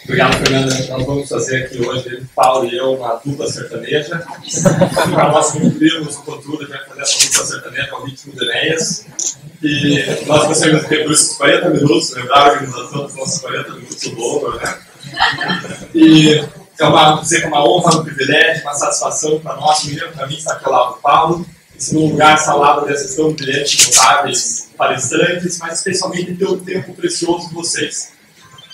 Obrigado, Fernanda. Nós vamos fazer aqui hoje, Paulo e eu, uma dupla sertaneja. Para nós concluirmos o conteúdo, a gente vai fazer essa dupla sertaneja ao ritmo de Enéas. E nós conseguimos ter por esses 40 minutos, lembrar a organização dos nossos 40 minutos do bolo, né? E dizer que é uma honra, um privilégio, uma satisfação para nós, primeiro para mim, estar aqui ao lado do Paulo. Em segundo lugar, estar ao lado desses tão brilhantes, notáveis palestrantes, mas especialmente pelo tempo precioso de vocês.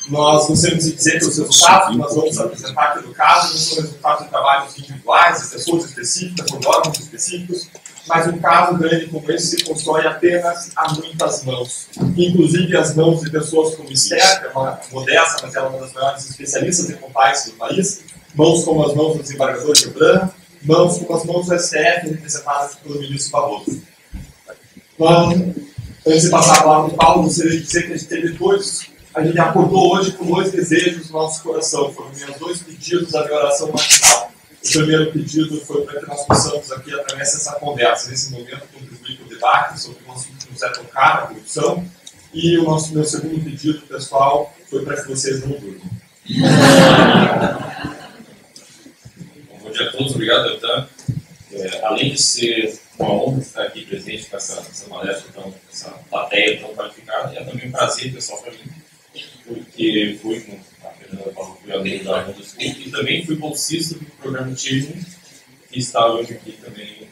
Nós não temos que dizer pelos resultados que nós vamos apresentar aqui no caso, não são resultados de trabalhos individuais, de pessoas específicas, de órgãos específicos, mas um caso grande como esse se constrói apenas a muitas mãos. Inclusive as mãos de pessoas como Esther, que é uma modesta, mas ela é uma das maiores especialistas em compliance do país, mãos como as mãos do desembargador Gebran, mãos como as mãos do STF, representadas pelo ministro Barroso. Antes de passar a palavra para o Paulo, gostaria de dizer que a gente acordou hoje com dois desejos no nosso coração. Foram meus dois pedidos da minha oração matinal. O primeiro pedido foi para que nós possamos aqui, através dessa conversa, nesse momento, contribuir com o debate sobre o assunto que nos é tocar, a corrupção. E meu segundo pedido, pessoal, foi para que vocês não durmam. Bom dia a todos, obrigado, Deltan. Além de ser uma honra estar aqui presente com essa palestra, essa plateia tão qualificada, é também um prazer, pessoal, para mim, porque fui, como a Fernanda falou, fui aluno da Ronda School e também fui bolsista do programa TIM, que está hoje aqui também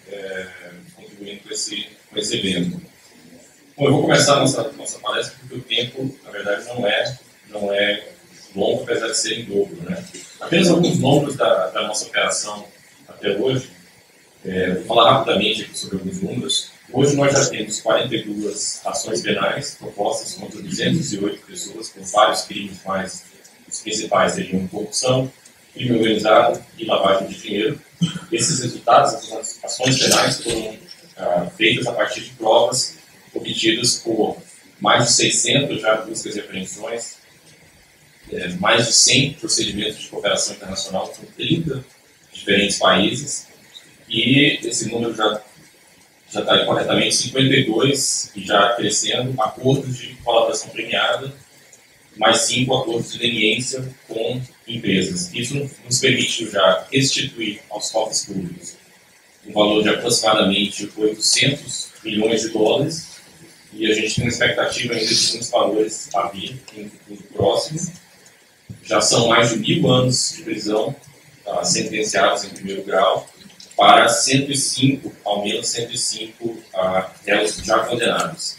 contribuindo com esse evento. Bom, eu vou começar a nossa palestra porque o tempo, na verdade, não é longo, apesar de ser em dobro, né? Apenas alguns números da nossa operação até hoje. Vou falar rapidamente aqui sobre alguns números. Hoje nós já temos 42 ações penais propostas contra 208 pessoas por vários crimes, mas os principais seriam corrupção, crime organizado e lavagem de dinheiro. Esses resultados, essas ações penais, foram feitas a partir de provas obtidas por mais de 600 já buscas e apreensões, mais de 100 procedimentos de cooperação internacional com 30 diferentes países, e esse número já está corretamente 52 e já crescendo, acordos de colaboração premiada, mais 5 acordos de leniência com empresas. Isso nos permite já restituir aos cofres públicos um valor de aproximadamente 800 milhões de dólares, e a gente tem uma expectativa ainda de muitos valores a vir no futuro próximo. Já são mais de 1000 anos de prisão sentenciados em primeiro grau, para 105, ao menos 105 réus já condenados.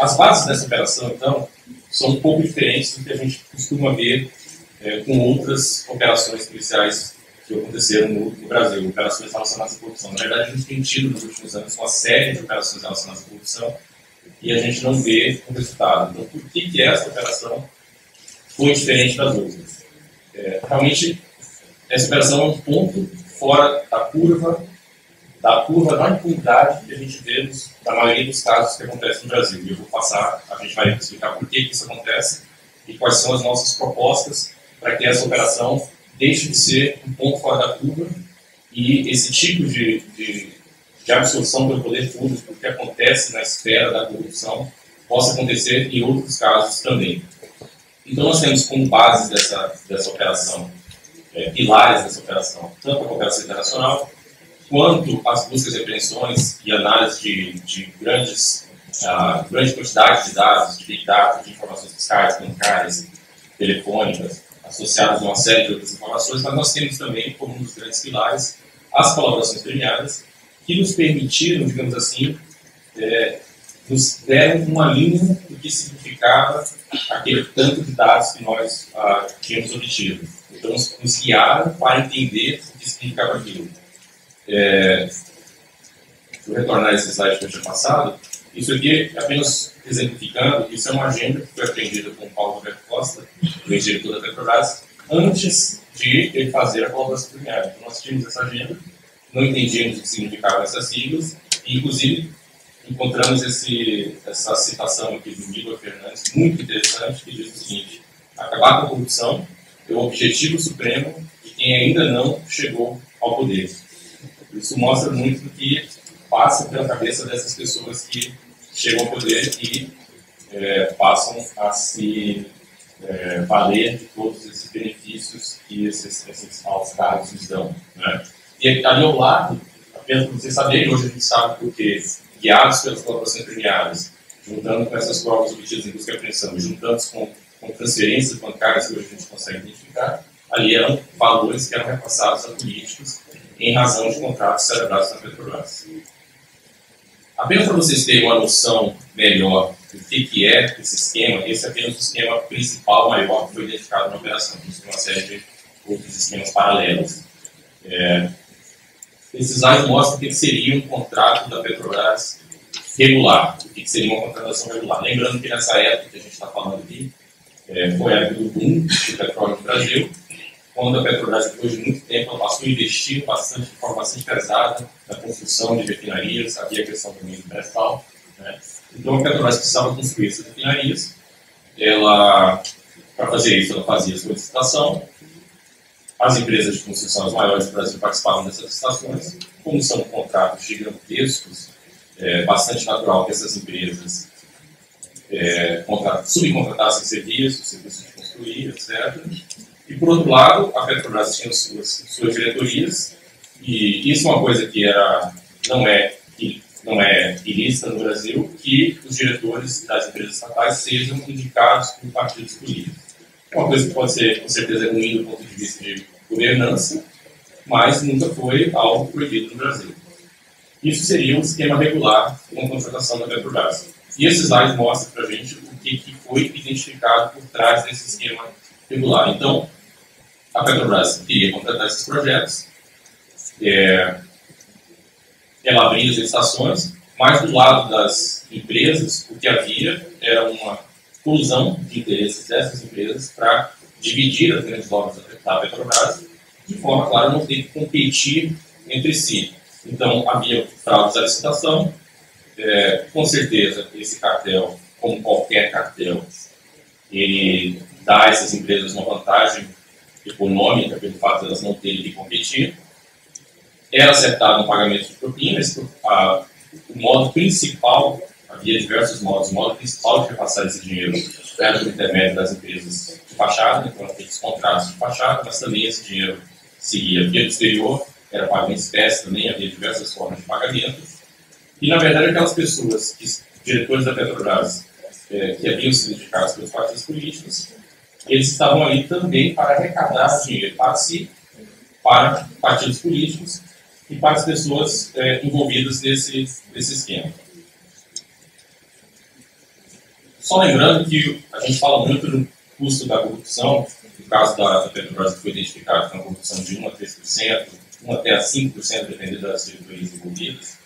As bases dessa operação, então, são um pouco diferentes do que a gente costuma ver com outras operações policiais que aconteceram no Brasil, operações relacionadas à corrupção. Na verdade, a gente tem tido nos últimos anos uma série de operações relacionadas à corrupção e a gente não vê o resultado. Então, por que essa operação foi diferente das outras? Realmente, essa operação é um ponto fora da curva da impunidade que a gente vê na maioria dos casos que acontecem no Brasil. E eu vou passar, a gente vai explicar por que isso acontece e quais são as nossas propostas para que essa operação deixe de ser um ponto fora da curva e esse tipo de absorção pelo poder público que acontece na esfera da corrupção possa acontecer em outros casos também. Então, nós temos como base dessa operação pilares dessa operação, tanto a cooperação internacional, quanto as buscas e apreensões e análise de grande quantidade de dados, de big data, de informações fiscais, bancárias, telefônicas, associadas a uma série de outras informações, mas nós temos também, como um dos grandes pilares, as colaborações premiadas, que nos permitiram, digamos assim, nos deram uma linha do que significava aquele tanto de dados que nós tínhamos obtido. Então, nos guiaram para entender o que significava aquilo. Vou retornar esse slide que eu tinha passado. Isso aqui, apenas exemplificando, isso é uma agenda que foi aprendida com o Paulo Roberto Costa, o ex-diretor da Petrobras, antes de ele fazer a colaboração premiada. Então, nós tínhamos essa agenda, não entendíamos o que significavam essas siglas, e, inclusive, encontramos essa citação aqui do Igor Fernandes, muito interessante, que diz o seguinte: acabar com a corrupção é o objetivo supremo de quem ainda não chegou ao poder. Isso mostra muito do que passa pela cabeça dessas pessoas que chegam ao poder e passam a se valer de todos esses benefícios que esses altos cargos nos dão. Né? E ali ao lado, apenas para vocês saberem, hoje a gente sabe porque, guiados pelas colaborações premiadas, juntando com essas provas obtidas em busca e apreensão, juntando com transferências bancárias que hoje a gente consegue identificar, ali eram valores que eram repassados a políticos em razão de contratos celebrados na Petrobras. Apenas para vocês terem uma noção melhor do que é esse esquema, esse é apenas o esquema principal maior que foi identificado na operação. Temos uma série de outros esquemas paralelos. Esses slides mostram o que seria um contrato da Petrobras regular, o que seria uma contratação regular. Lembrando que nessa época que a gente está falando aqui, foi a época do boom do petróleo no Brasil, quando a Petrobras, depois de muito tempo, ela passou a investir bastante, de forma bastante pesada na construção de refinarias, havia a questão também do pré-sal. Né? Então a Petrobras precisava construir essas refinarias, para fazer isso, ela fazia a sua licitação, as empresas de construção, as maiores do Brasil, participavam dessas licitações. Como são contratos gigantescos, bastante natural que essas empresas subcontratassem serviços de construir, etc. E, por outro lado, a Petrobras tinha suas diretorias, e isso é uma coisa que não é ilícita no Brasil, que os diretores das empresas estatais sejam indicados por partidos políticos. É uma coisa que pode ser, com certeza, ruim do ponto de vista de governança, mas nunca foi algo proibido no Brasil. Isso seria um esquema regular com a contratação da Petrobras. E esses slides mostram para a gente o que foi identificado por trás desse esquema regular. Então, a Petrobras queria contratar esses projetos, ela abria as licitações, mas do lado das empresas, o que havia era uma colisão de interesses dessas empresas para dividir as grandes obras da Petrobras, de forma, claro, a não ter que competir entre si. Então, havia fraudes da licitação, com certeza, esse cartel, como qualquer cartel, ele dá a essas empresas uma vantagem econômica pelo fato de elas não terem que competir. Era acertado um pagamento de propinas, o modo principal, havia diversos modos, o modo principal de repassar esse dinheiro era por intermédio das empresas de fachada, então aqueles contratos de fachada, mas também esse dinheiro seguia via do exterior, era pago em espécie também, havia diversas formas de pagamento. E, na verdade, aquelas pessoas, diretores da Petrobras, que haviam sido indicados pelos partidos políticos, eles estavam ali também para arrecadar dinheiro para si, para partidos políticos e para as pessoas envolvidas nesse esquema. Só lembrando que a gente fala muito do custo da corrupção, no caso da Petrobras, que foi identificado com uma corrupção de 1 a 3%, 1 até a 5%, dependendo das diretorias envolvidas,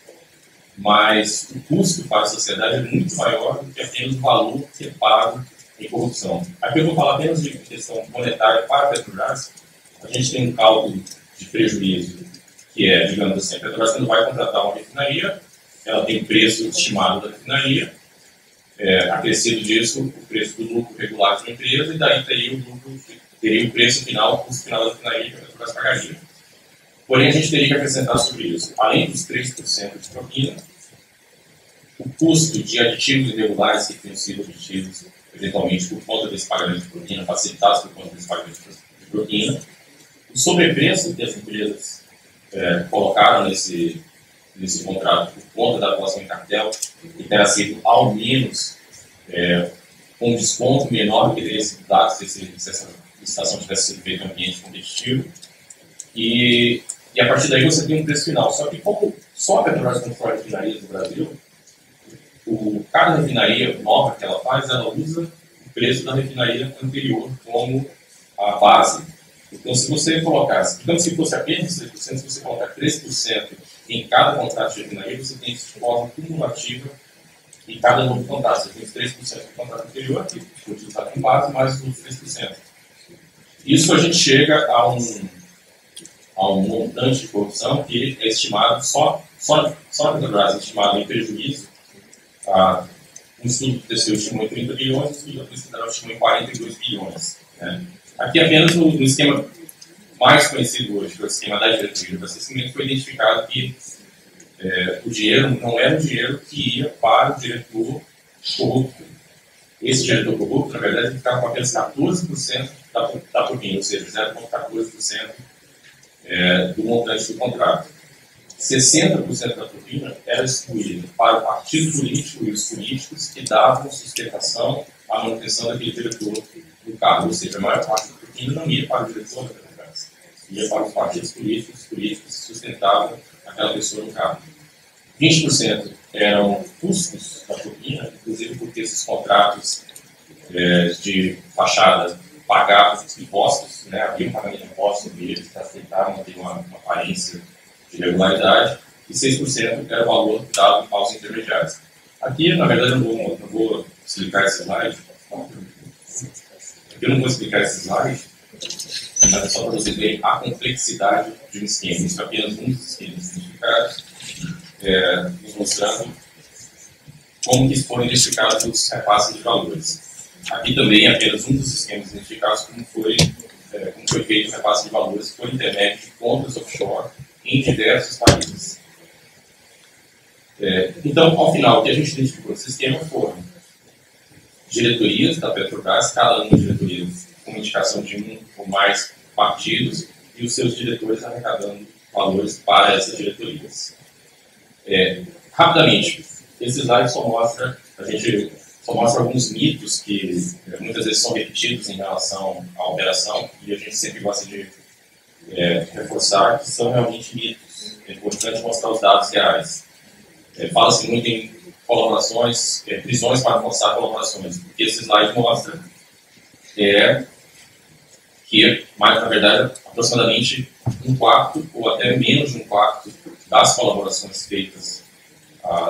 mas o custo para a sociedade é muito maior do que apenas o valor que é pago em corrupção. Aqui eu vou falar apenas de questão monetária para a Petrobras. A gente tem um cálculo de prejuízo, que é, digamos assim, a Petrobras, quando vai contratar uma refinaria, ela tem o preço estimado da refinaria, acrescido disso o preço do lucro regular da empresa, e daí teria o preço final, o custo final da refinaria que a Petrobras pagaria. Porém, a gente teria que acrescentar sobre isso, além dos 3% de propina, o custo de aditivos irregulares que tenham sido obtidos, eventualmente, por conta desse pagamento de propina, facilitados por conta desse pagamento de propina, o sobrepreço que as empresas colocaram nesse contrato por conta da atuação em cartel, que terá sido ao menos um desconto menor do que teria sido dado se essa licitação tivesse sido feita em ambiente competitivo. E a partir daí você tem um preço final. Só que como só a Petrobras constrói refinarias no Brasil, cada refinaria nova que ela faz, ela usa o preço da refinaria anterior como a base. Então, se você colocasse, digamos que fosse apenas 3%, se você colocar 3% em cada contrato de refinaria, você tem isso de forma cumulativa em cada novo contrato. Você tem os 3% do contrato anterior, que foi utilizado em base, mais os 3%. Isso a gente chega a um montante de corrupção que é estimado, só na Petrobras, estimado em prejuízo. Um estudo do TCU estimou em 30 bilhões, um estudo da Polícia Federal estimou em 42 bilhões. Né? Aqui apenas no esquema mais conhecido hoje, que é o esquema da diretoria do abastecimento, foi identificado que o dinheiro não era o dinheiro que ia para o diretor corrupto. esse diretor corrupto, na verdade, ele ficava com apenas 14% da propina, ou seja, 0,14% do montante do contrato. 60% da propina era excluída para o partido político e os políticos que davam sustentação à manutenção daquele diretor do cargo, ou seja, a maior parte da propina não ia para o diretor da Petrobras, ia para os partidos políticos, os políticos que sustentavam aquela pessoa no cargo. 20% eram custos da propina, inclusive porque esses contratos de fachada pagavam impostos, né, havia um pagamento de impostos sobre eles, que aceitavam ter uma aparência de regularidade, e 6% era o valor dado aos intermediários. Aqui, na verdade, eu não vou explicar esse slide. Eu não vou explicar esse slide, mas é só para vocês verem a complexidade de um esquema. Isso é apenas um dos esquemas identificados, nos mostrando como que foram identificados os repasses de valores. Aqui também é apenas um dos esquemas identificados como foi feito o repasse de valores por intermédio de contas offshore em diversos países. Então, ao final, o que a gente identificou nesse esquema foram diretorias da Petrobras, cada uma diretoria com indicação de um ou mais partidos, e os seus diretores arrecadando valores para essas diretorias. Rapidamente, esse slide só mostra alguns mitos que muitas vezes são repetidos em relação à operação, e a gente sempre gosta de reforçar que são realmente mitos. É importante mostrar os dados reais. Fala-se muito em colaborações, prisões para mostrar colaborações, porque esse slide mostra que, na verdade, aproximadamente 1/4 ou até menos de 1/4 das colaborações feitas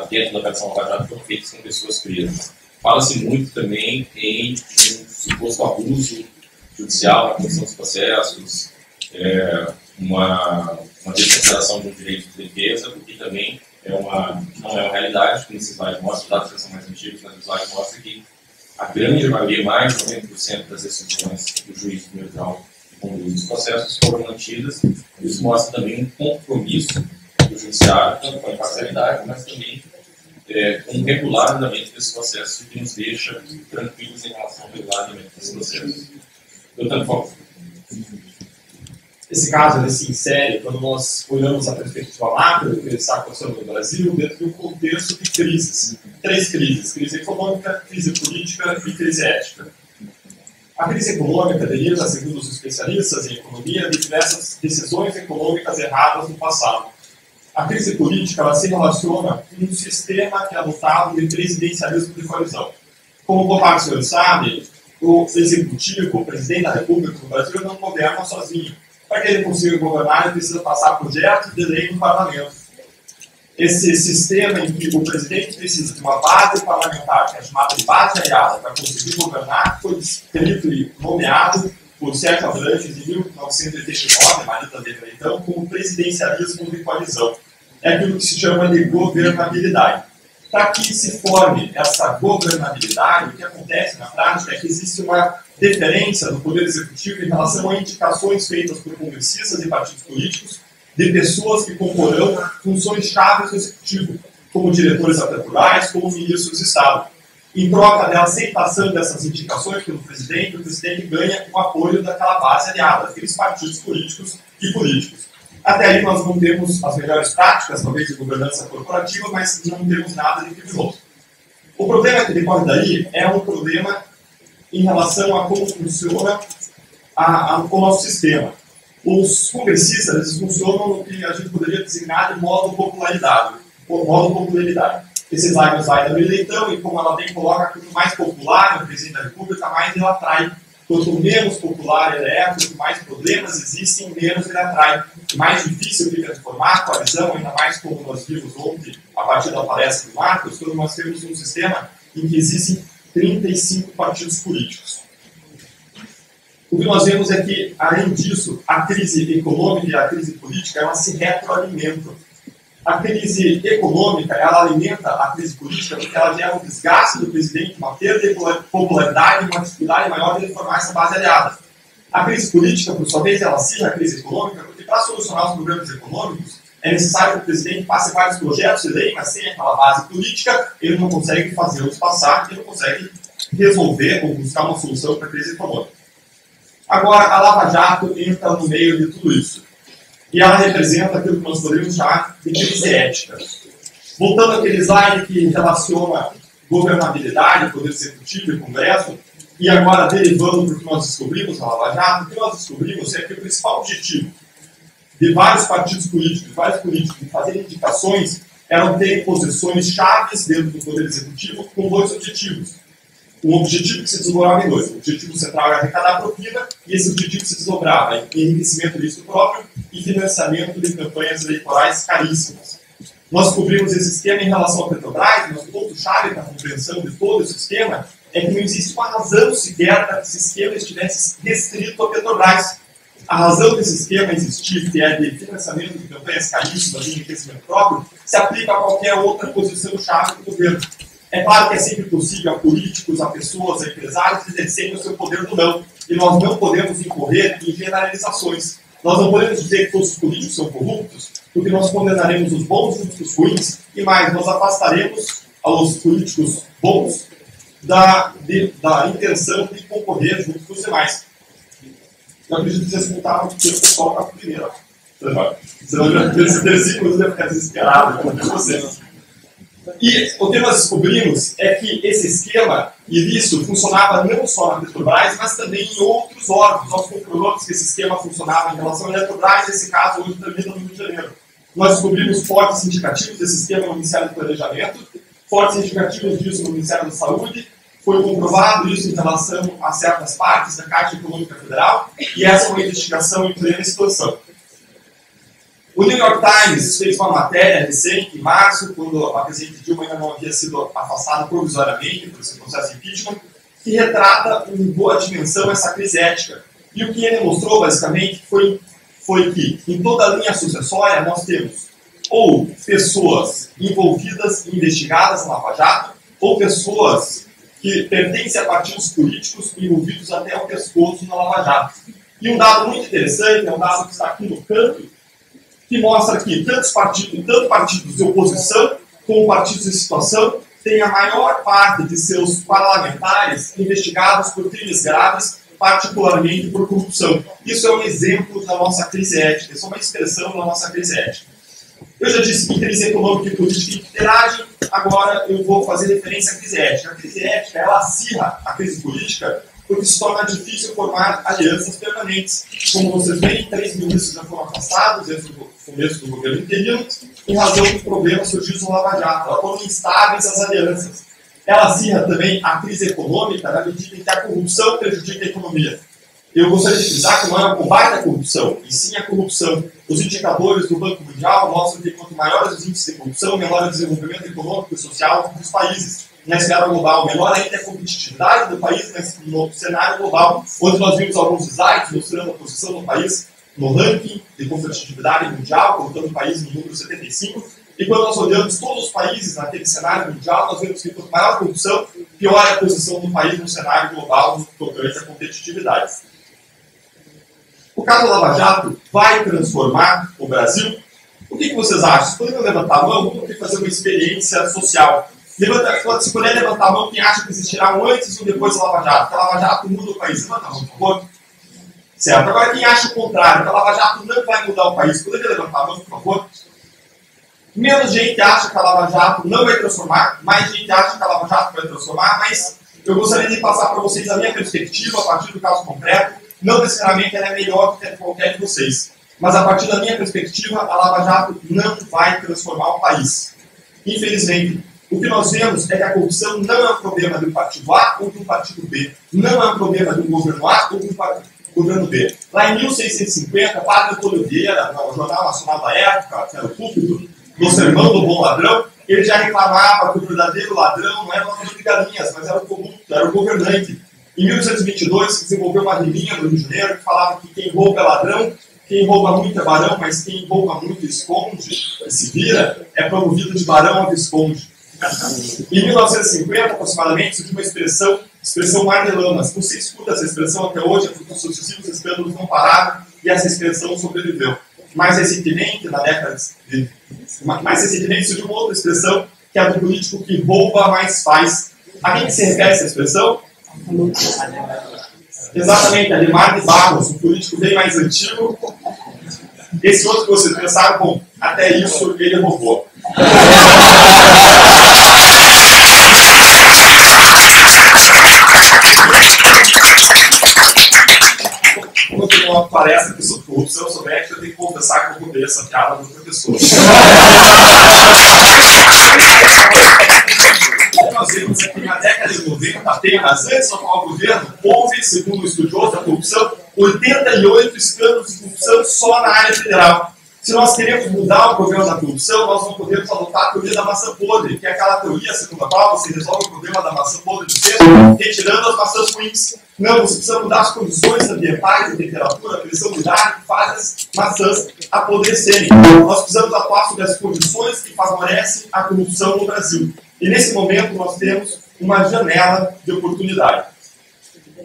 dentro da Operação Lava Jato foram feitas com pessoas presas. Fala-se muito também em um suposto abuso judicial na condução dos processos, uma desconsideração de um direito de defesa, o que também não é uma realidade, como esse slide mostra, os dados que são mais antigos, mas o slide mostra que a grande maioria, mais de 90% das decisões do juiz neutral que conduz os processos foram mantidas. Isso mostra também um compromisso do judiciário, tanto com a imparcialidade, mas também com o regular andamento desses processos, que nos deixa tranquilos em relação ao regular andamento desses processos. Portanto, esse caso ele se insere quando nós olhamos a perspectiva macro do que está acontecendo no Brasil dentro de um contexto de crises. 3 crises: crise econômica, crise política e crise ética. A crise econômica deriva, segundo os especialistas em economia, de diversas decisões econômicas erradas no passado. A crise política ela se relaciona com um sistema que é adotado de presidencialismo de coalizão. Como os senhores sabem, o executivo, o presidente da República do Brasil, não governa sozinho. Para que ele consiga governar, ele precisa passar projetos de lei no parlamento. Esse sistema em que o presidente precisa de uma base parlamentar, que é chamada de base aliada, para conseguir governar, foi descrito e nomeado por Sérgio Abrantes em 1989, marido dele então, como presidencialismo de coalizão. É aquilo que se chama de governabilidade. Para que se forme essa governabilidade, o que acontece na prática é que existe uma deferência do Poder Executivo em relação a indicações feitas por congressistas e partidos políticos de pessoas que comporão funções chaves do Executivo, como diretores atuais, como ministros de Estado. Em troca da aceitação dessas indicações pelo presidente, o presidente ganha o apoio daquela base aliada, daqueles partidos políticos e políticos. Até aí nós não temos as melhores práticas, talvez, de governança corporativa, mas não temos nada de criminoso. O problema que decorre daí é um problema em relação a como funciona o nosso sistema. Os congressistas eles funcionam no que a gente poderia designar de modo popularidade. Esse slide é o slide do eleitão, e como ela bem coloca, quanto mais popular o presidente da República, mais ele atrai. Quanto menos popular ele é, quanto mais problemas existem, menos ele atrai. Mais difícil fica de formar a coalizão, ainda mais como nós vimos ontem, a partir da palestra do Marcos, quando nós temos um sistema em que existem 35 partidos políticos. O que nós vemos é que, além disso, a crise econômica e a crise política elas se retroalimentam. A crise econômica ela alimenta a crise política porque ela gera um desgaste do presidente, uma perda de popularidade e uma dificuldade maior de formar essa base aliada. A crise política, por sua vez, ela acirra a crise econômica porque, para solucionar os problemas econômicos, é necessário que o presidente passe vários projetos de lei, mas sem aquela base política, ele não consegue fazê-los passar, ele não consegue resolver ou buscar uma solução para a crise econômica. Agora, a Lava Jato entra no meio de tudo isso. E ela representa aquilo que nós poderíamos chamar de crise ética. Voltando àquele slide que relaciona governabilidade, poder executivo e Congresso, e agora derivando para o que nós descobrimos na Lava Jato, o que nós descobrimos é que o principal objetivo de vários partidos políticos, de fazer indicações, eram ter posições chaves dentro do Poder Executivo com dois objetivos. Um objetivo que se desdobrava em dois. O objetivo central era arrecadar a propina, e esse objetivo se desdobrava em enriquecimento lícito próprio e financiamento de campanhas eleitorais caríssimas. Nós cobrimos esse esquema em relação à Petrobras, mas o ponto-chave para a compreensão de todo esse esquema é que não existe uma razão sequer para que esse esquema estivesse restrito à Petrobras. A razão desse esquema existir, que é de financiamento de campanhas caríssimas e enriquecimento próprio, se aplica a qualquer outra posição-chave do governo. É claro que é sempre possível a políticos, a pessoas, a empresários exercerem o seu poder do não. E nós não podemos incorrer em generalizações. Nós não podemos dizer que todos os políticos são corruptos, porque nós condenaremos os bons junto com os ruins, e mais, nós afastaremos aos políticos bons da intenção de concorrer junto com os demais. Eu acredito que vocês contaram que o pessoal está primeiro. Senão, esse versículo vai ficar desesperado com vocês. E o que nós descobrimos é que esse esquema ilícito funcionava não só na Petrobras, mas também em outros órgãos. Nós comprovamos que esse esquema funcionava em relação à Petrobras, esse caso hoje termina no Rio de Janeiro. Nós descobrimos fortes indicativos desse esquema no Ministério do Planejamento, fortes indicativos disso no Ministério da Saúde, foi comprovado isso em relação a certas partes da Caixa Econômica Federal, e essa é uma investigação em plena situação. O New York Times fez uma matéria recente, em março, quando a presidente Dilma ainda não havia sido afastada provisoriamente por esse processo de impeachment, que retrata em boa dimensão essa crise ética. E o que ele mostrou, basicamente, foi que em toda a linha sucessória nós temos ou pessoas envolvidas e investigadas na Lava Jato, ou pessoas que pertencem a partidos políticos envolvidos até o pescoço na Lava Jato. E um dado muito interessante, é um dado que está aqui no canto, que mostra que tanto partidos de oposição como partidos de situação têm a maior parte de seus parlamentares investigados por crimes graves, particularmente por corrupção. Isso é um exemplo da nossa crise ética, isso é uma expressão da nossa crise ética. Eu já disse que crise econômica e política interagem, agora eu vou fazer referência à crise ética. A crise ética, ela acirra a crise política porque se torna difícil formar alianças permanentes. Como vocês veem, 3 ministros já foram afastados desde o começo do governo interino, em razão dos problemas surgidos no Lava Jato. Ela torna instáveis as alianças. Ela acirra também a crise econômica na medida em que a corrupção prejudica a economia. Eu gostaria de frisar que não é o combate à corrupção, e sim a corrupção. Os indicadores do Banco Mundial mostram que quanto maiores os índices de corrupção, menor o desenvolvimento econômico e social dos países. Na escala global, menor ainda a competitividade do país no cenário global, onde nós vimos alguns slides mostrando a posição do país no ranking de competitividade mundial, colocando o país no número 75, e quando nós olhamos todos os países naquele cenário mundial, nós vemos que quanto maior a corrupção, pior é a posição do país no cenário global no tocante à competitividade. O caso Lava Jato vai transformar o Brasil? O que vocês acham? Vocês poderiam levantar a mão? Vamos fazer uma experiência social. Se puder levantar a mão, quem acha que existirá um antes e um depois da Lava Jato? Que a Lava Jato muda o país. Levanta a mão, por favor. Certo. Agora, quem acha o contrário? Que a Lava Jato não vai mudar o país. Poderia levantar a mão, por favor? Menos gente acha que a Lava Jato não vai transformar, mais gente acha que a Lava Jato vai transformar, mas eu gostaria de passar para vocês a minha perspectiva a partir do caso concreto. Não necessariamente ela é melhor do que qualquer de vocês, mas a partir da minha perspectiva, a Lava Jato não vai transformar o país. Infelizmente, o que nós vemos é que a corrupção não é um problema de um partido A ou de um partido B. Não é um problema de um governo A ou de um governo B. Lá em 1650, Padre Antônio Vieira, no Jornal Nacional da época, que era o púlpito do Sermão do Bom Ladrão, ele já reclamava que o verdadeiro ladrão não era o ladrão de galinhas, mas era o corrupto, era o governante. Em 1822, se desenvolveu uma riminha no Rio de Janeiro que falava que quem rouba é ladrão, quem rouba muito é barão, mas quem rouba muito esconde e se vira é promovido de barão a visconde. Em 1950, aproximadamente, surgiu uma expressão mar de lamas. Você escuta essa expressão até hoje, porque os sucessivos escândalos não pararam e essa expressão sobreviveu. Mais recentemente, surgiu uma outra expressão, que é a do político que rouba, mas faz. A quem que se refere essa expressão? Exatamente, Adhemar de Barros, um político bem mais antigo. Esse outro que vocês pensaram, bom, até isso ele roubou. Quando eu uma palestra que sobre corrupção, sobre ética, eu tenho que confessar que eu roubei essa piada do professor. Nós vemos aqui na década de 90, apenas antes do atual governo, houve, segundo o estudioso da corrupção, 88 escândalos de corrupção só na área federal. Se nós queremos mudar o problema da corrupção, nós não podemos adotar a teoria da maçã podre, que é aquela teoria segundo a qual você resolve o problema da maçã podre do cesto, retirando as maçãs ruins. Não, você precisa mudar as condições ambientais, a temperatura, a pressão de ar que faz as maçãs apodrecerem. Nós precisamos atuar sobre as condições que favorecem a corrupção no Brasil. E nesse momento nós temos uma janela de oportunidade.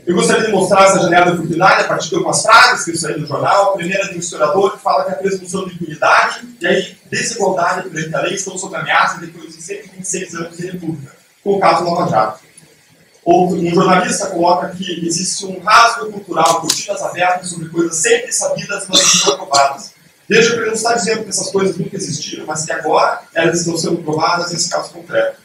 Eu gostaria de mostrar essa janela de oportunidade a partir de algumas frases que eu saí no jornal. A primeira é de um historiador que fala que a presunção de impunidade e aí desigualdade perante a lei estão sob ameaça depois de 126 anos de república, com o caso Lava Jato. Um jornalista coloca que existe um rasgo cultural, cortinas abertas sobre coisas sempre sabidas, mas não provadas. Veja que ele não está dizendo que essas coisas nunca existiram, mas que agora elas estão sendo provadas nesse caso concreto.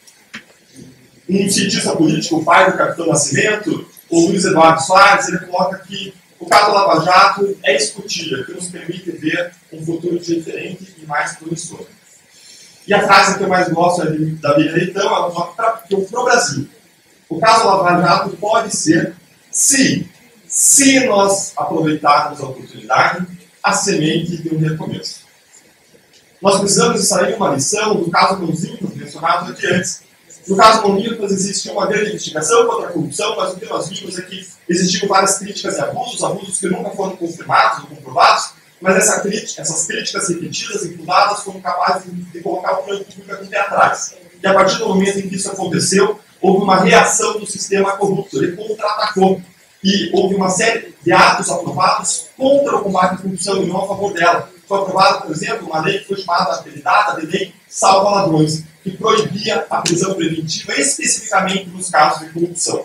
Um cientista político, o pai do Capitão Nascimento, o Luiz Eduardo Soares, ele coloca que o caso Lava Jato é escutilha, que nos permite ver um futuro diferente e mais promissor. E a frase que eu mais gosto é da Bíblia Leitão, ela coloca para o Brasil. O caso Lava Jato pode ser, se nós aproveitarmos a oportunidade, a semente de um recomeço. Nós precisamos extrair uma lição do caso Mãozinhos, mencionado aqui antes. No caso Mãozinhos, existia uma grande investigação contra a corrupção, mas o que nós vimos é que existiam várias críticas e abusos que nunca foram confirmados ou comprovados, mas essas críticas repetidas e infundadas foram capazes de colocar o poder público com o pé atrás. E a partir do momento em que isso aconteceu, houve uma reação do sistema corrupto, ele contra-atacou. E houve uma série de atos aprovados contra o combate à corrupção e não a favor dela. Foi aprovada, por exemplo, uma lei que foi chamada, apelidada de Lei Salva Ladrões, que proibia a prisão preventiva especificamente nos casos de corrupção.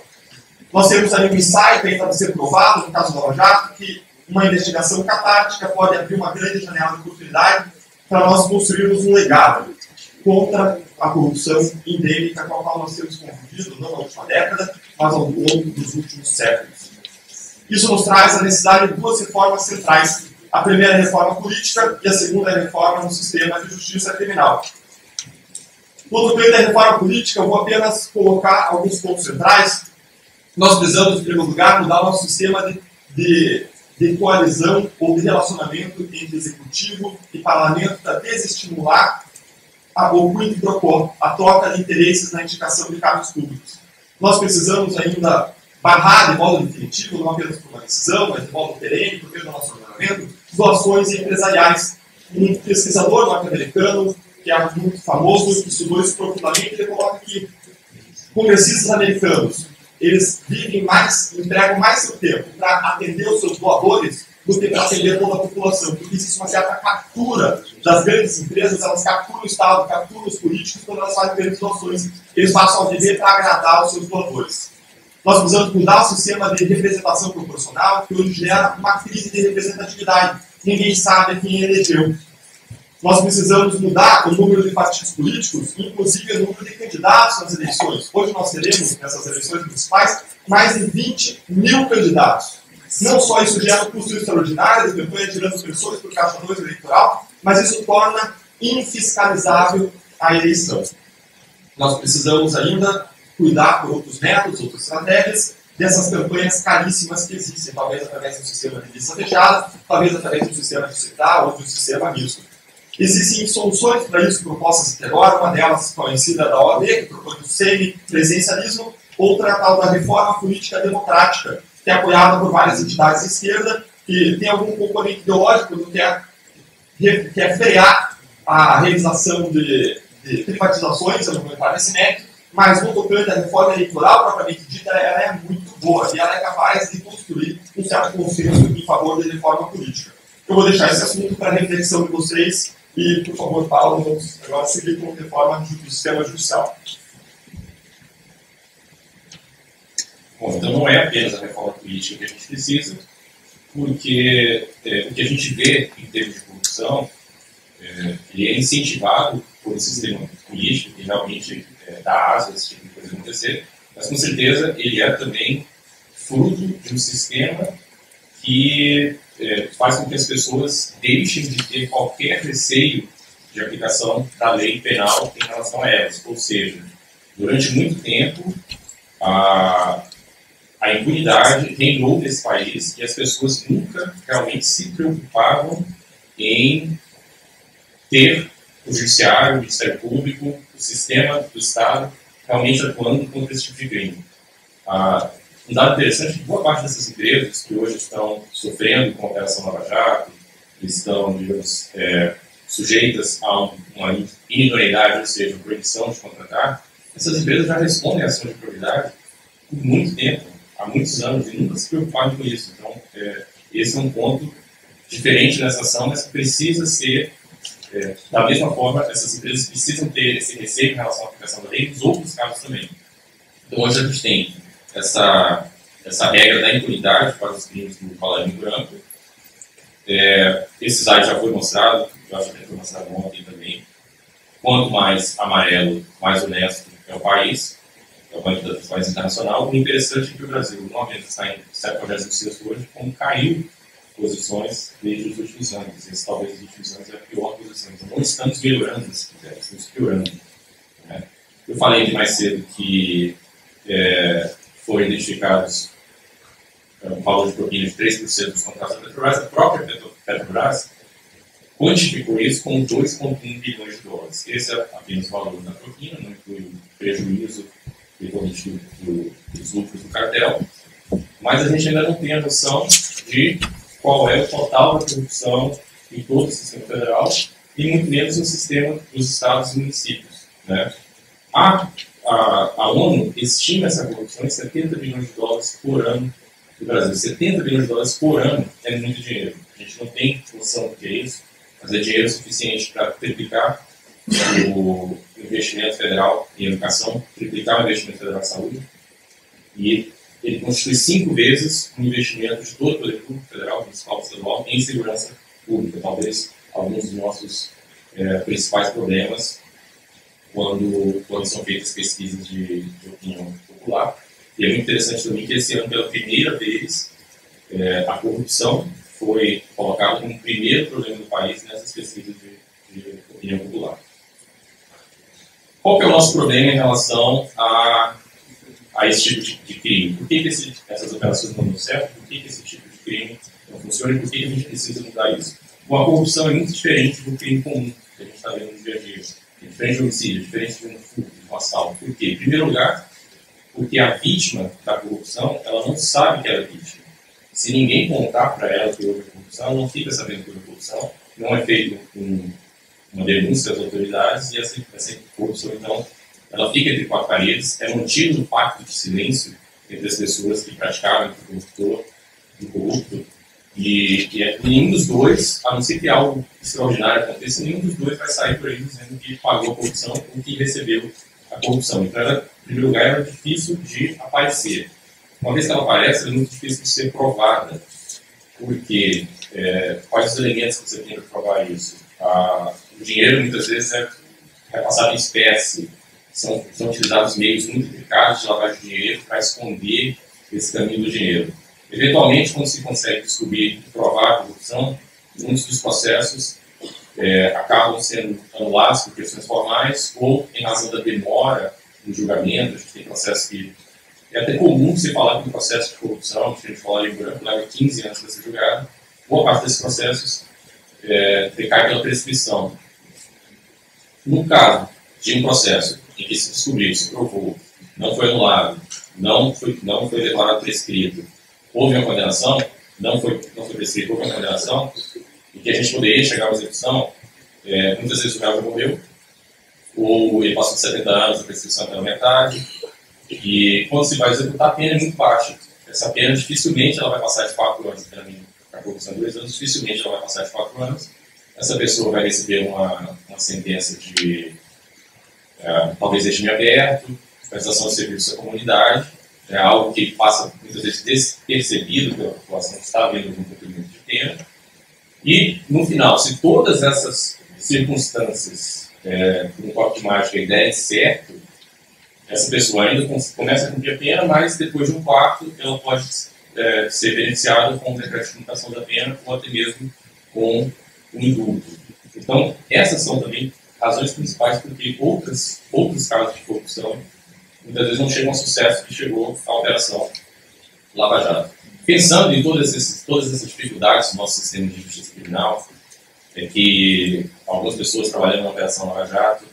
Nós temos ali um ensaio que ainda vai ser provado, no caso do Lava Jato, que uma investigação catártica pode abrir uma grande janela de oportunidade para nós construirmos um legado contra a corrupção endêmica com a qual nós temos convivido, não na última década, mas ao longo dos últimos séculos. Isso nos traz a necessidade de duas reformas centrais. A primeira é a reforma política e a segunda é a reforma no sistema de justiça criminal. No tocante da reforma política, eu vou apenas colocar alguns pontos centrais. Nós precisamos, em primeiro lugar, mudar o nosso sistema de coalizão ou de relacionamento entre executivo e parlamento para desestimular o quid pro quo, a troca de interesses na indicação de cargos públicos. Nós precisamos ainda barrar de modo definitivo, não apenas por uma decisão, mas de modo perene, por meio do nosso ordenamento, doações empresariais. Um pesquisador norte-americano, que é muito famoso, que estudou isso profundamente, ele coloca que congressistas americanos, eles vivem mais, entregam mais seu tempo para atender os seus doadores do que para atender toda a população, porque existe uma certa captura das grandes empresas, elas capturam o Estado, capturam os políticos quando elas fazem grandes doações, eles passam a viver para agradar os seus doadores. Nós precisamos mudar o sistema de representação proporcional, que hoje gera uma crise de representatividade. Ninguém sabe quem elegeu. Nós precisamos mudar o número de partidos políticos, inclusive o número de candidatos nas eleições. Hoje nós teremos, nessas eleições municipais, mais de 20 mil candidatos. Não só isso gera um custo extraordinário de campanha tirando pessoas por caixa 2 eleitoral, mas isso torna infiscalizável a eleição. Nós precisamos ainda cuidar por outros métodos, outras estratégias, dessas campanhas caríssimas que existem, talvez através do sistema de lista fechada, talvez através do sistema digital ou do sistema misto. Existem soluções para isso propostas até agora, uma delas conhecida da OAB, que propõe o semipresencialismo, outra a tal da reforma política democrática, que é apoiada por várias entidades de esquerda, que tem algum componente ideológico que quer frear a realização de privatizações, eu não vou entrar nesse mérito, mas no tocante à reforma eleitoral propriamente dita, ela é muito boa e ela é capaz de construir um certo consenso em favor da reforma política. Eu vou deixar esse assunto para a reflexão de vocês e, por favor, Paulo, vamos agora seguir com a reforma do sistema judicial. Bom, então não é apenas a reforma política que a gente precisa, porque o que a gente vê em termos de corrupção, ele é incentivado por um sistema político que realmente dá asa a esse tipo de coisa acontecer, mas com certeza ele é também fruto de um sistema que faz com que as pessoas deixem de ter qualquer receio de aplicação da lei penal em relação a elas. Ou seja, durante muito tempo, a impunidade reinou nesse país e as pessoas nunca realmente se preocupavam em ter o judiciário, o Ministério Público, o sistema do Estado realmente atuando contra esse tipo de crime. Um dado interessante é que boa parte dessas empresas que hoje estão sofrendo com a Operação Lava Jato, que estão, digamos, sujeitas a uma inidoneidade, ou seja, proibição de contratar, essas empresas já respondem à ação de probidade por muito tempo, há muitos anos, e nunca se preocuparam com isso. Então, esse é um ponto diferente nessa ação, mas que precisa ser, da mesma forma, essas empresas precisam ter esse receio em relação à aplicação da lei, nos outros casos também. Então, hoje a gente tem essa regra da impunidade para os crimes do colarinho branco. Esse slide já foi mostrado, eu acho que foi mostrado ontem também. Quanto mais amarelo, mais honesto é o país, é o Banco da Transparência Internacional. O interessante é que o Brasil não apenas está em 76º hoje, como caiu posições desde os últimos anos. Esse, talvez, os últimos anos é a pior posição. Então, não estamos melhorando, se quiser, estamos piorando. Né? Eu falei mais cedo que foram identificados um valor de propina de 3% dos contratos da Petrobras. A própria Petrobras quantificou isso com 2,1 bilhões de dólares. Esse é apenas o valor da propina, não inclui o prejuízo decorrente dos lucros do cartel. Mas a gente ainda não tem a noção de qual é o total da corrupção em todo o sistema federal e muito menos no sistema dos estados e municípios. Né? A ONU estima essa corrupção em 70 bilhões de dólares por ano no Brasil. 70 bilhões de dólares por ano é muito dinheiro. A gente não tem noção do que é isso, mas é dinheiro suficiente para triplicar o investimento federal em educação, triplicar o investimento federal em saúde, e ele constitui 5 vezes o investimento de todo o poder público federal, municipal e estadual em segurança pública. Talvez alguns dos nossos principais problemas quando são feitas pesquisas de opinião popular. E é muito interessante também que esse ano, pela primeira vez, a corrupção foi colocada como o primeiro problema do país nessas pesquisas de opinião popular. Qual que é o nosso problema em relação a esse tipo de crime? Por que essas operações não dão certo? Por que esse tipo de crime não funciona? E por que a gente precisa mudar isso? Bom, a corrupção é muito diferente do crime comum que a gente está vendo no dia a dia. É diferente de um homicídio, é diferente de um furto, de um assalto. Por quê? Em primeiro lugar, porque a vítima da corrupção, ela não sabe que ela é vítima. Se ninguém contar para ela que houve corrupção, ela não fica sabendo que houve corrupção, não é feito uma denúncia às autoridades, e essa corrupção, então, ela fica entre 4 paredes, é mantido um pacto de silêncio entre as pessoas que praticaram o corruptor e o corrupto, e nenhum dos dois, a não ser que algo extraordinário aconteça, nenhum dos dois vai sair por aí dizendo que pagou a corrupção ou que recebeu a corrupção. Então, em primeiro lugar, era difícil de aparecer. Uma vez que ela aparece, ela é muito difícil de ser provada. Porque quais os elementos que você tem para provar isso? O dinheiro, muitas vezes, é passado em espécie. São utilizados meios muito eficazes de lavagem de dinheiro para esconder esse caminho do dinheiro. Eventualmente, quando se consegue descobrir e provar a corrupção, muitos dos processos acabam sendo anulados por questões formais ou em razão da demora no julgamento. A gente tem processos que é até comum você falar que um processo de corrupção, que a gente fala em branco, leva 15 anos para ser julgado. Boa parte desses processos decai pela prescrição. No caso de um processo em que se descobriu, se provou, não foi anulado, não foi declarado prescrito, houve uma condenação, não foi prescrito, houve uma condenação, e que a gente poderia chegar à execução, muitas vezes o cara morreu, ou ele passou de 70 anos, a prescrição pela metade, e quando se vai executar, a pena é muito baixa. Essa pena dificilmente ela vai passar de 4 anos, a corrupção de 2 anos, dificilmente ela vai passar de 4 anos. Essa pessoa vai receber uma sentença de talvez regime aberto, prestação de serviço à comunidade, é algo que passa muitas vezes despercebido pela população que está vendo um cumprimento de pena. E, no final, se todas essas circunstâncias, com um toque de mágica, derem certo, essa pessoa ainda começa a cumprir a pena, mas depois de um quarto ela pode ser beneficiada com o decreto de limitação da pena ou até mesmo com o indulto. Então, essas são também razões principais porque outros casos de corrupção muitas vezes não chegam ao sucesso que chegou a Operação Lava Jato. Pensando em todas essas dificuldades do nosso sistema de justiça criminal, que algumas pessoas trabalhando na Operação Lava Jato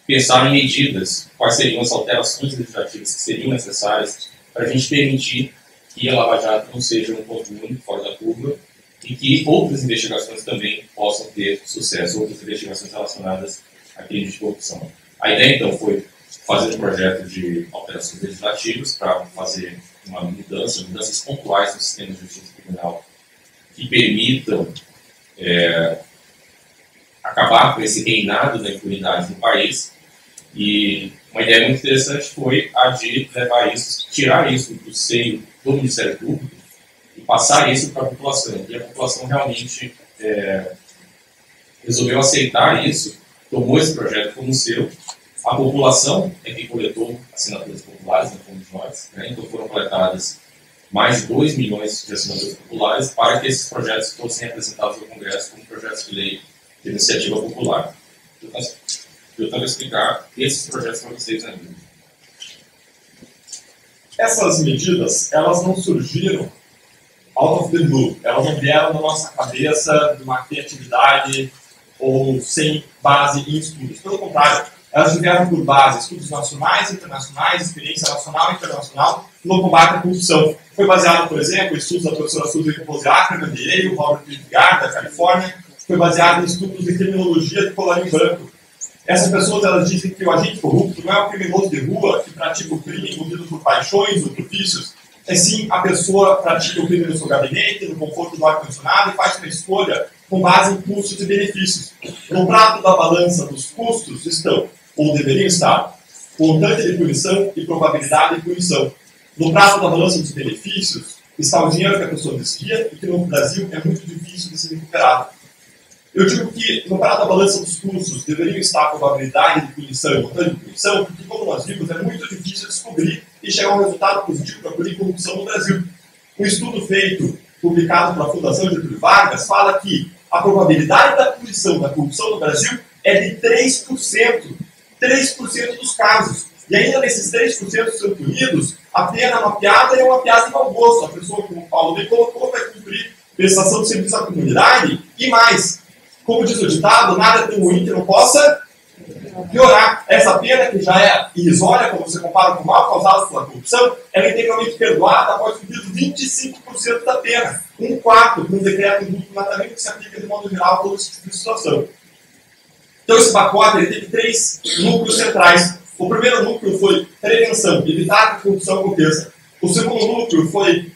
pensaram em medidas, quais seriam as alterações legislativas que seriam necessárias para a gente permitir que a Lava Jato não seja um ponto único fora da curva e que outras investigações também possam ter sucesso, outras investigações relacionadas a crimes de corrupção. A ideia, então, foi fazer um projeto de alterações legislativas para fazer mudanças pontuais no sistema de justiça criminal que permitam acabar com esse reinado da impunidade no país. E uma ideia muito interessante foi a de levar isso, tirar isso do seio do Ministério Público e passar isso para a população. E a população realmente resolveu aceitar isso, tomou esse projeto como seu. A população é quem coletou assinaturas populares no Fundo de Nós, então foram coletadas mais de 2 milhões de assinaturas populares para que esses projetos fossem apresentados ao Congresso como projetos de lei de iniciativa popular. Eu vou explicar esses projetos para vocês ainda. Essas medidas, elas não surgiram out of the blue, elas não vieram da nossa cabeça de uma criatividade ou sem base em estudos. Pelo contrário, elas vieram por base, estudos nacionais, internacionais, experiência nacional e internacional no combate à corrupção. Foi baseado, por exemplo, em estudos da professora Susan Rose Ackerman, de Yale, Robert Wingard, da Califórnia. Foi baseado em estudos de criminologia de colarinho branco. Essas pessoas, elas dizem que o agente corrupto não é o criminoso de rua que pratica o crime movido por paixões ou por vícios. É sim a pessoa que pratica o crime no seu gabinete, no conforto do ar-condicionado e faz uma escolha com base em custos e benefícios. No prato da balança dos custos estão, ou deveriam estar, montante de punição e probabilidade de punição. No prato da balança dos benefícios está o dinheiro que a pessoa desvia e que no Brasil é muito difícil de ser recuperado. Eu digo que no prato da balança dos custos deveriam estar a probabilidade de punição e montante de punição, porque, como nós vimos, é muito difícil descobrir e chegar a um resultado positivo para punir corrupção no Brasil. Um estudo feito, publicado pela Fundação Getúlio Vargas, fala que a probabilidade da punição da corrupção no Brasil é de 3%. 3% dos casos. E ainda nesses 3% que são punidos, a pena mapeada é uma piada de mau gosto. A pessoa, como o Paulo bem colocou, vai cumprir prestação de serviço à comunidade e mais. Como diz o ditado, nada é tão ruim que não possa piorar. Essa pena, que já é irrisória, quando você compara com o mal causado pela corrupção, ela é integralmente perdoada após cumprir 25% da pena. 1/4 para um decreto do tratamento que se aplica de modo geral a todo esse tipo de situação. Então, esse pacote ele teve 3 núcleos centrais. O primeiro núcleo foi prevenção, evitar que a corrupção aconteça. O segundo núcleo foi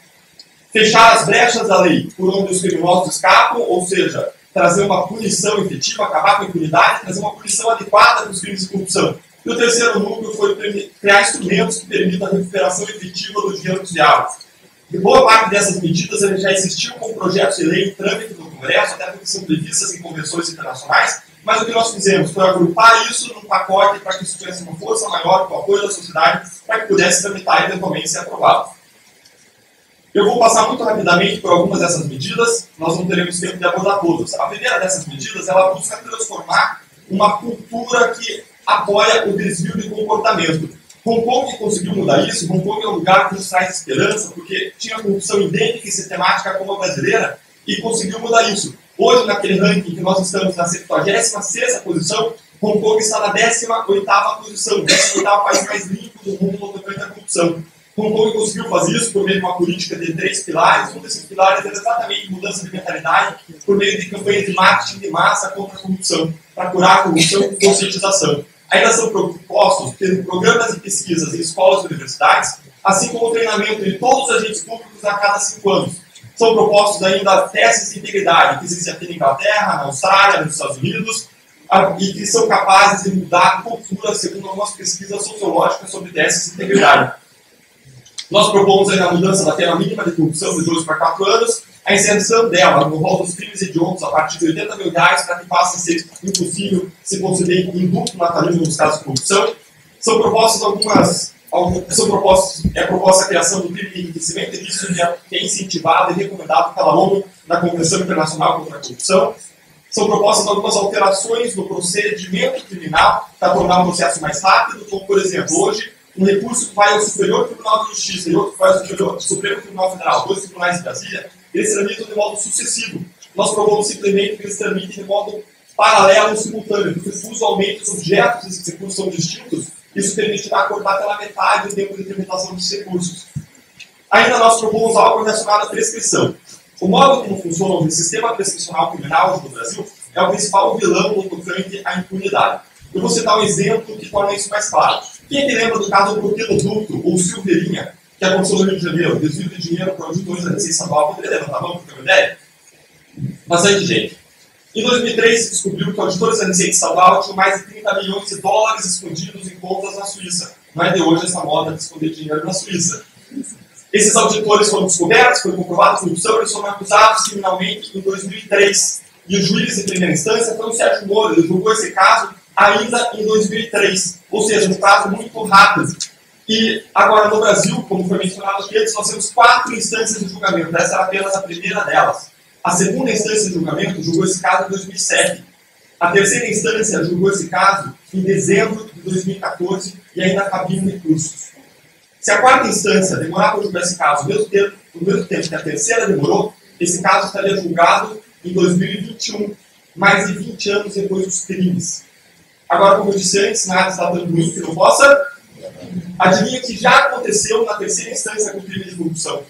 fechar as brechas da lei por onde os criminosos escapam, ou seja, trazer uma punição efetiva, acabar com a impunidade, trazer uma punição adequada para os crimes de corrupção. E o terceiro núcleo foi criar instrumentos que permitam a recuperação efetiva do dinheiro desviado. E boa parte dessas medidas já existiam com projetos de lei em trâmite no Congresso, até porque são previstas em convenções internacionais, mas o que nós fizemos foi agrupar isso num pacote para que isso tivesse uma força maior, com o apoio da sociedade, para que pudesse tramitar e eventualmente ser aprovado. Eu vou passar muito rapidamente por algumas dessas medidas, nós não teremos tempo de abordar todas. A primeira dessas medidas, ela busca transformar uma cultura que apoia o desvio de comportamento. Hong Kong conseguiu mudar isso. Hong Kong é um lugar que nos traz esperança, porque tinha corrupção endêmica e sistemática como a brasileira, e conseguiu mudar isso. Hoje, naquele ranking que nós estamos na 76ª posição, Hong Kong está na 18ª posição, o 18º país mais limpo do mundo no tocante à corrupção. Hong Kong conseguiu fazer isso por meio de uma política de 3 pilares. Um desses pilares era exatamente mudança de mentalidade por meio de campanhas de marketing de massa contra a corrupção, para curar a corrupção com conscientização. Ainda são propostos ter programas de pesquisas em escolas e universidades, assim como o treinamento de todos os agentes públicos a cada 5 anos. São propostos ainda testes de integridade, que existem aqui na Inglaterra, na Austrália, nos Estados Unidos, e que são capazes de mudar a cultura segundo algumas pesquisas sociológicas sobre testes de integridade. Nós propomos aí a mudança da pena mínima de corrupção de 2 para 4 anos, a inserção dela no rol dos crimes hediondos a partir de R$80 mil, para que passe a ser impossível se conceder indulto natalino nos casos de corrupção. São propostas é proposta a criação do crime de enriquecimento ilícito, que é incentivado e recomendado pela ONU na Convenção Internacional contra a Corrupção. São propostas algumas alterações no procedimento criminal para tornar o processo mais rápido, como, por exemplo, hoje, um recurso que vai ao Superior Tribunal de Justiça e outro que vai ao Supremo Tribunal Federal, 2 tribunais de Brasília, eles tramitam de modo sucessivo. Nós propomos simplesmente que eles tramitem de modo paralelo e simultâneo, porque usualmente os objetos desses recursos são distintos. Isso permitirá cortar pela metade o tempo de tramitação dos recursos. Ainda nós propomos algo relacionado à prescrição. O modo como funciona o sistema prescricional criminal no Brasil é o principal vilão no tocante à impunidade. Eu vou citar um exemplo que torna isso mais claro. Quem é que lembra do caso do Protedoduto ou Silveirinha, que aconteceu no Rio de Janeiro, desvio de dinheiro para auditores da Receita Estadual? Poderia levantar a mão para ter uma ideia? Bastante gente. Em 2003, se descobriu que auditores da Receita Estadual tinham mais de 30 milhões de dólares escondidos em contas na Suíça. Não é de hoje essa moda de esconder dinheiro na Suíça. Esses auditores foram descobertos, foi comprovado corrupção, eles foram acusados criminalmente em 2003. E o juiz de primeira instância foi o Sérgio Moro, ele julgou esse caso ainda em 2003. Ou seja, um prazo muito rápido. E agora no Brasil, como foi mencionado aqui antes, nós temos 4 instâncias de julgamento. Essa era apenas a primeira delas. A segunda instância de julgamento julgou esse caso em 2007. A terceira instância julgou esse caso em dezembro de 2014 e ainda cabiam recursos. Se a quarta instância demorar para julgar esse caso, ao mesmo tempo que a terceira demorou, esse caso estaria julgado em 2021, mais de 20 anos depois dos crimes. Agora, como eu disse antes, nada está dando ruim que não possa. Adivinha o que já aconteceu na terceira instância com o crime de corrupção?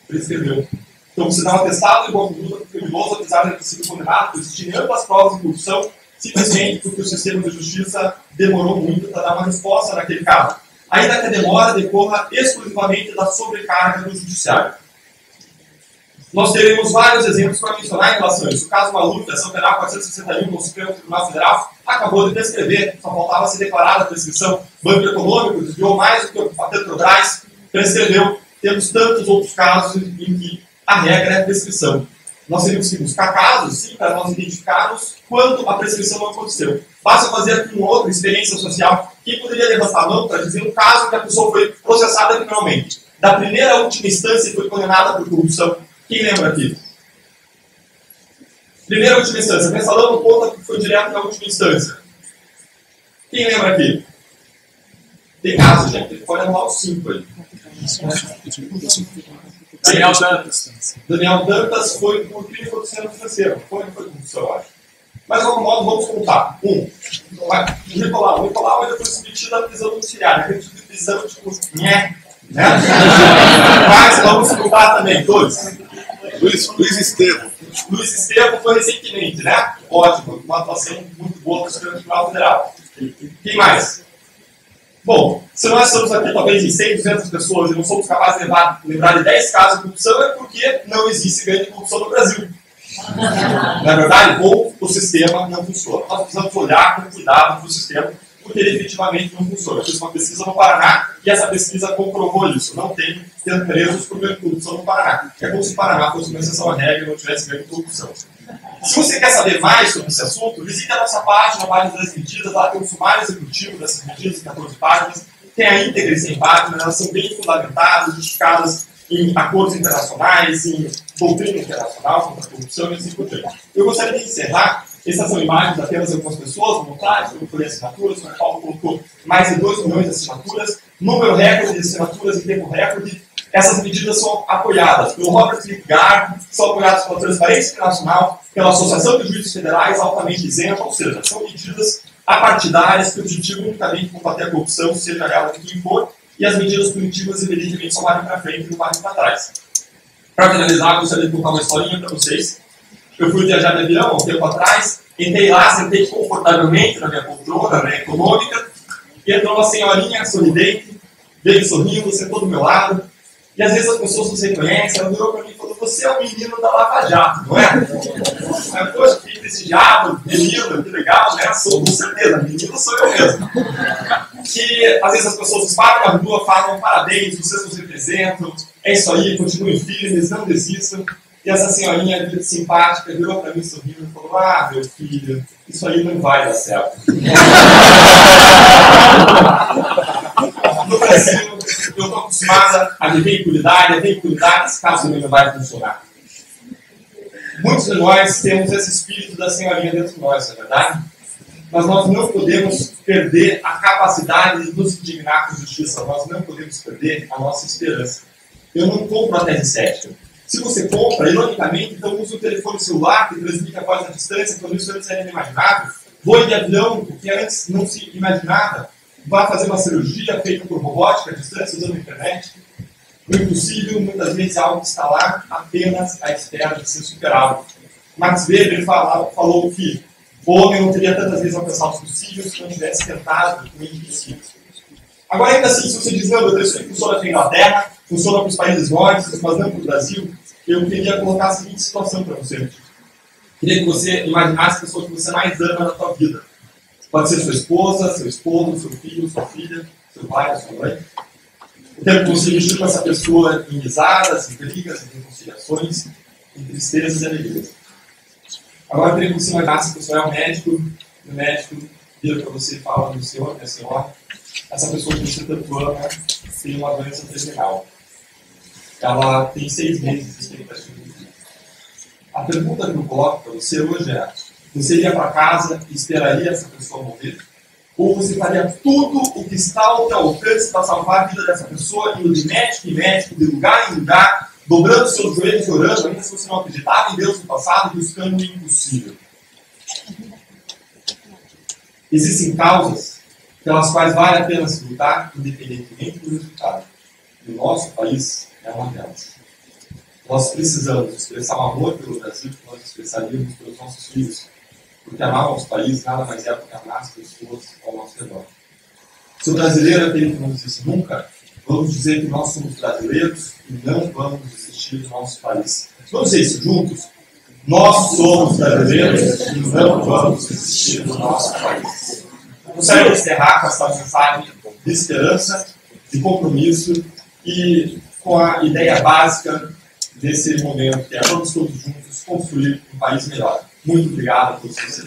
Prescreveu. Então, você dá um atestado de boa conduta para o criminoso, apesar de ter sido condenado por existirem amplas provas de corrupção, simplesmente porque o sistema de justiça demorou muito para dar uma resposta naquele caso. Ainda que a demora decorra exclusivamente da sobrecarga do judiciário. Nós teremos vários exemplos para mencionar em relação a isso. O caso Maluf, ação penal 461 no Supremo Tribunal Federal, acabou de prescrever, só faltava ser declarada a prescrição. Banco Econômico desviou mais do que a Petrobras, prescreveu. Temos tantos outros casos em que a regra é a prescrição. Nós teríamos que buscar casos, sim, para nós identificarmos quando a prescrição não aconteceu. Basta fazer aqui uma outra experiência social. Quem poderia levantar a mão para dizer um caso que a pessoa foi processada criminalmente? Da primeira à última instância foi condenada por corrupção. Quem lembra aqui? Primeira à última instância. Mensalão conta que foi direto na última instância. Quem lembra aqui? Tem casos, gente. Pode anular os 5 aí. Daniel Dantas foi por crime contra o sistema financeiro. Foi corrupção, eu acho. Mas, de algum modo, vamos contar. O Nicolau ainda foi submetido à prisão domiciliar. A gente prisão de Mas vamos contar também. 2. Luiz Estevam. Luiz Estevam foi recentemente, né? Ótimo. Uma atuação muito boa do Supremo Tribunal Federal. Quem mais? Bom, se nós estamos aqui talvez em 100, 200 pessoas e não somos capazes de lembrar de 10 casos de corrupção, é porque não existe grande corrupção no Brasil. Na verdade, ou o sistema não funciona. Nós precisamos olhar com cuidado para o sistema, porque ele efetivamente não funciona. Eu fiz uma pesquisa no Paraná e essa pesquisa comprovou isso. Não tem presos por grande corrupção no Paraná. É como se o Paraná fosse uma exceção à regra e não tivesse grande corrupção. Se você quer saber mais sobre esse assunto, visite a nossa página das medidas. Lá tem um sumário executivo dessas medidas, 14 páginas. Tem a íntegra em 100 páginas, elas são bem fundamentadas, justificadas em acordos internacionais, em doutrina internacional contra a corrupção e assim por diante. Eu gostaria de encerrar. Essas são imagens apenas de algumas pessoas voluntárias, eu colhi assinaturas, o Paulo colocou mais de 2 milhões de assinaturas, número recorde de assinaturas em tempo recorde. Essas medidas são apoiadas pelo Robert Ligar, são apoiadas pela Transparência Internacional, pela Associação de Juízes Federais altamente isenta, ou seja, são medidas apartidárias que objetivam unicamente combater a corrupção, seja ela de quem for, e as medidas punitivas, evidentemente, só valem para frente e não valem para trás. Para finalizar, eu gostaria de contar uma historinha para vocês. Eu fui viajar de avião há um tempo atrás, entrei lá, sentei confortavelmente na minha poltrona, né, econômica, e entrou uma senhorinha sorridente, veio sorrindo, sentou do meu lado, e às vezes as pessoas não se reconhecem, ela virou para mim e falou: você é o menino da Lava Jato, não é? Aí, poxa, fiquei prestigiado, menino, que legal, né? Sou, com certeza, menino sou eu mesmo. Que às vezes as pessoas param na rua, falam parabéns, vocês nos representam, é isso aí, continuem firmes, não desistam. E essa senhorinha simpática virou para mim sorrindo e falou: ah, meu filho, isso aí não vai dar certo. No Brasil, eu estou acostumada a viver a veiculidade, esse caso também não vai funcionar. Muitos de nós temos esse espírito da senhorinha dentro de nós, não é verdade? Mas nós não podemos perder a capacidade de nos indignar com justiça, nós não podemos perder a nossa esperança. Eu não compro a tese cética. Se você compra, ironicamente, então usa o telefone celular que transmite a voz à distância, quando isso antes era inimaginável. Voe de avião, o que antes não se imaginava. Vá fazer uma cirurgia feita por robótica à distância, usando a internet. O impossível, muitas vezes, é algo que está lá apenas à espera de ser superado. Max Weber falou que o homem não teria tantas vezes alcançado os possíveis se não tivesse tentado o impossível. Agora, ainda assim, se você diz, não, isso funciona para a Inglaterra, funciona para os países nórdicos, mas não para o Brasil, eu queria colocar a seguinte situação para você. Queria que você imaginasse a pessoa que você mais ama na sua vida. Pode ser sua esposa, seu esposo, seu filho, sua filha, seu pai, sua mãe. O tempo que você investiu com essa pessoa em risadas, em brigas, em reconciliações, em tristezas e alegrias. Agora eu queria que você imaginasse que você é um médico, e o médico vira para você e fala: meu senhor, minha senhora, essa pessoa que você tanto ama tem uma doença terminal. Ela tem 6 meses de expectativa de vida. A pergunta que eu coloco para você hoje é: você iria para casa e esperaria essa pessoa morrer? Ou você faria tudo o que está ao teu alcance para salvar a vida dessa pessoa, indo de médico em médico, de lugar em lugar, dobrando seus joelhos e orando, ainda se você não acreditava em Deus no passado, buscando o impossível? Existem causas pelas quais vale a pena se lutar, independentemente do resultado. O nosso país é uma delas. Nós precisamos expressar um amor pelo Brasil que nós expressaríamos pelos nossos filhos, porque amar o nosso país nada mais é do que amar as pessoas ao nosso redor. Se o brasileiro é aquele que não desiste nunca, vamos dizer que nós somos brasileiros e não vamos desistir do nosso país. Vamos dizer isso juntos? Nós somos brasileiros e não vamos desistir do nosso país. Eu gostaria de encerrar com essa mensagem de esperança, de compromisso e com a ideia básica desse momento, que é todos juntos construir um país melhor. Muito obrigado a todos vocês.